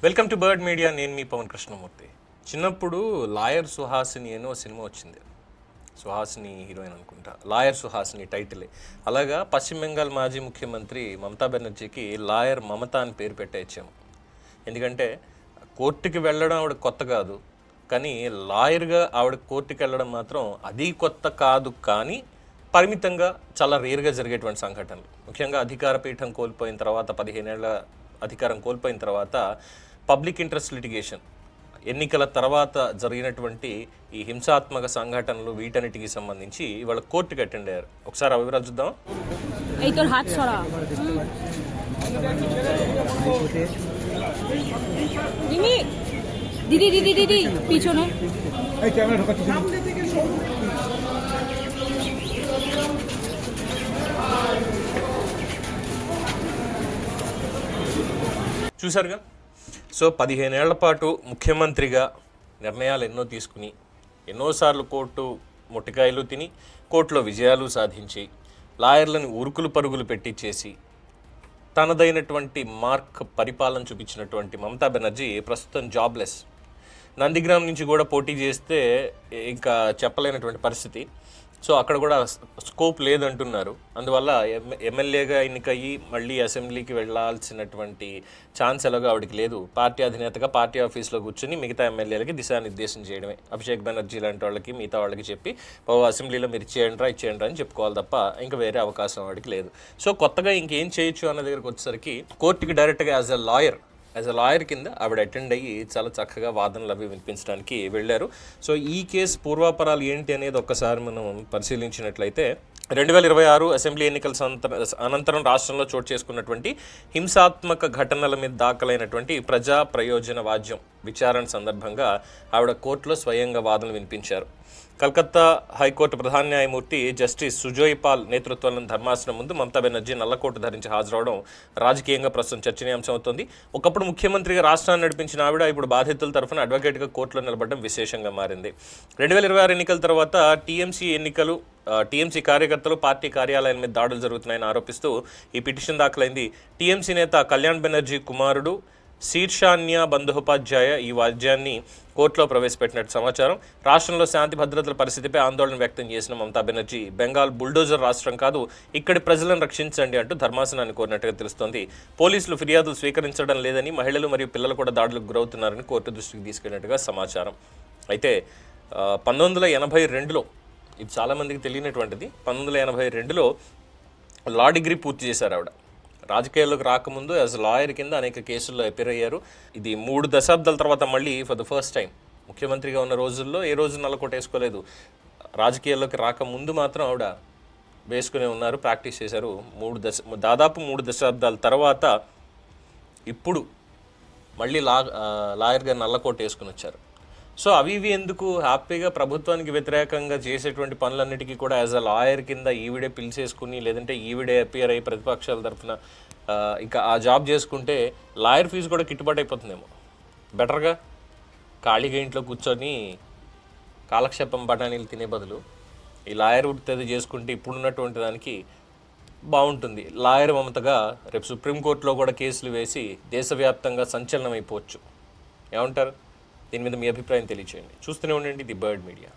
Welcome to bird media. నేను మీ పవన్ కృష్ణమూర్తి. చిన్నప్పుడు lawyer Suhasini అని ఒక సినిమా వచ్చింది. సుహాసిని హీరోయిన్ అనుకుంటా, లాయర్ సుహాసిని టైటిలే. అలాగా పశ్చిమ బెంగాల్ మాజీ ముఖ్యమంత్రి మమతా బెనర్జీకి లాయర్ మమత అని పేరు పెట్టేచ్చాము. ఎందుకంటే కోర్టుకి వెళ్ళడం ఆవిడ కొత్త కాదు, కానీ లాయర్గా ఆవిడ కోర్టుకి వెళ్ళడం మాత్రం అది కొత్త కాదు, కానీ పరిమితంగా చాలా రేర్గా జరిగేటువంటి సంఘటనలు. ముఖ్యంగా అధికార పీఠం కోల్పోయిన తర్వాత, 15 ఏళ్ల అధికారం కోల్పోయిన తర్వాత పబ్లిక్ ఇంట్రెస్ట్ లిటిగేషన్, ఎన్నికల తర్వాత జరిగినటువంటి ఈ హింసాత్మక సంఘటనలు, వీటన్నిటికి సంబంధించి ఇవాళ కోర్టుకి అటెండ్ అయ్యారు. ఒకసారి ఆ వివరాలు చూద్దాం. చూసారుగా. సో 15 ఏళ్ల పాటు ముఖ్యమంత్రిగా నిర్ణయాలు ఎన్నో తీసుకుని, ఎన్నోసార్లు కోర్టు మొట్టికాయలు తిని, కోర్టులో విజయాలు సాధించి, లాయర్లను ఉరుకులు పరుగులు పెట్టించేసి తనదైనటువంటి మార్క్ పరిపాలన చూపించినటువంటి మమతా బెనర్జీ ప్రస్తుతం జాబ్లెస్. నందిగ్రామ్ నుంచి కూడా పోటీ చేస్తే ఇంకా చెప్పలేనటువంటి పరిస్థితి. సో అక్కడ కూడా స్కోప్ లేదంటున్నారు. అందువల్ల ఎమ్మెల్యేగా ఎన్నికయ్యి మళ్ళీ అసెంబ్లీకి వెళ్ళాల్సినటువంటి ఛాన్స్ ఎలాగో ఆవిడకి లేదు. పార్టీ అధినేతగా పార్టీ ఆఫీస్లో కూర్చొని మిగతా ఎమ్మెల్యేలకి దిశానిర్దేశం చేయడమే. అభిషేక్ బెనర్జీ లాంటి వాళ్ళకి, మిగతా వాళ్ళకి చెప్పి అసెంబ్లీలో మీరు ఇచ్చేయండి అని చెప్పుకోవాలి తప్ప ఇంకా వేరే అవకాశం ఆవిడకి లేదు. సో కొత్తగా ఇంకేం చేయొచ్చు అన్న దగ్గరకు వచ్చేసరికి కోర్టుకి డైరెక్ట్గా యాజ్ ఎ లాయర్ కింద ఆవిడ అటెండ్ అయ్యి చాలా చక్కగా వాదనలు అవి వినిపించడానికి వెళ్ళారు. సో ఈ కేసు పూర్వాపరాలు ఏంటి అనేది ఒక్కసారి మనం పరిశీలించినట్లయితే, 2026 అసెంబ్లీ ఎన్నికల అనంతరం రాష్ట్రంలో చోటు చేసుకున్నటువంటి హింసాత్మక ఘటనల మీద దాఖలైనటువంటి ప్రజా ప్రయోజన వాద్యం విచారణ సందర్భంగా ఆవిడ కోర్టులో స్వయంగా వాదనలు వినిపించారు. కలకత్తా హైకోర్టు ప్రధాన న్యాయమూర్తి జస్టిస్ సుజోయ్ పాల్ నేతృత్వంలో ధర్మాసనం ముందు మమతా బెనర్జీ నల్లకోటు ధరించి హాజరవడం రాజకీయంగా ప్రస్తుతం చర్చనీయాంశం అవుతోంది. ఒకప్పుడు ముఖ్యమంత్రిగా రాష్ట్రాన్ని నడిపించిన ఆవిడ ఇప్పుడు బాధితుల తరఫున అడ్వకేట్గా కోర్టులో నిలబడడం విశేషంగా మారింది. 2026 ఎన్నికల తర్వాత టీఎంసీ కార్యకర్తలు పార్టీ కార్యాలయాల మీద దాడులు జరుగుతున్నాయని ఆరోపిస్తూ ఈ పిటిషన్ దాఖలైంది. టీఎంసీ నేత కళ్యాణ్ బెనర్జీ కుమారుడు శీర్షాన్య బందోపాధ్యాయ ఈ వాద్యాన్ని కోర్టులో ప్రవేశపెట్టినట్టు సమాచారం. రాష్ట్రంలో శాంతి భద్రతల పరిస్థితిపై ఆందోళన వ్యక్తం చేసిన మమతా బెనర్జీ, బెంగాల్ బుల్డోజర్ రాష్ట్రం కాదు, ఇక్కడి ప్రజలను రక్షించండి అంటూ ధర్మాసనాన్ని కోరినట్టుగా తెలుస్తోంది. పోలీసులు ఫిర్యాదులు స్వీకరించడం లేదని, మహిళలు మరియు పిల్లలు కూడా దాడులకు గురవుతున్నారని కోర్టు దృష్టికి తీసుకెళ్లినట్టుగా సమాచారం. అయితే 1982లో, ఇది చాలామందికి తెలియనటువంటిది, 1982లో లా డిగ్రీ పూర్తి చేశారు ఆవిడ. రాజకీయాల్లోకి రాకముందు యాజ్ లాయర్ కింద అనేక కేసుల్లో అపీర్ అయ్యారు. ఇది 3 దశాబ్దాల తర్వాత మళ్ళీ ఫర్ ద ఫస్ట్ టైం ముఖ్యమంత్రిగా ఉన్న రోజుల్లో ఏ రోజు నల్లకోట వేసుకోలేదు. రాజకీయాల్లోకి రాకముందు మాత్రం ఆవిడ వేసుకునే ఉన్నారు, ప్రాక్టీస్ చేశారు. దాదాపు 3 దశాబ్దాల తర్వాత ఇప్పుడు మళ్ళీ లాయర్గా నల్లకోట వేసుకుని వచ్చారు. సో అవి ఎందుకు, హ్యాపీగా ప్రభుత్వానికి వ్యతిరేకంగా చేసేటువంటి పనులన్నిటికీ కూడా యాజ్ అ లాయర్ కింద ఈవిడే పిలిచేసుకుని, లేదంటే ఈవిడే అపియర్ అయ్యి ప్రతిపక్షాల తరఫున ఇంకా ఆ జాబ్ చేసుకుంటే లాయర్ ఫీజు కూడా గిట్టుబాటు అయిపోతుందేమో. బెటర్గా ఖాళీగా ఇంట్లో కూర్చొని కాలక్షేపం బఠానీలు తినే బదులు ఈ లాయర్ వృత్తి చేసుకుంటే ఇప్పుడున్నటువంటి దానికి బాగుంటుంది. లాయర్ మమతగా రేపు సుప్రీంకోర్టులో కూడా కేసులు వేసి దేశవ్యాప్తంగా సంచలనం అయిపోవచ్చు. ఏమంటారు? దీని మీద మీ అభిప్రాయం తెలియచేయండి. చూస్తూనే ఉండండి ది బర్డ్ మీడియా.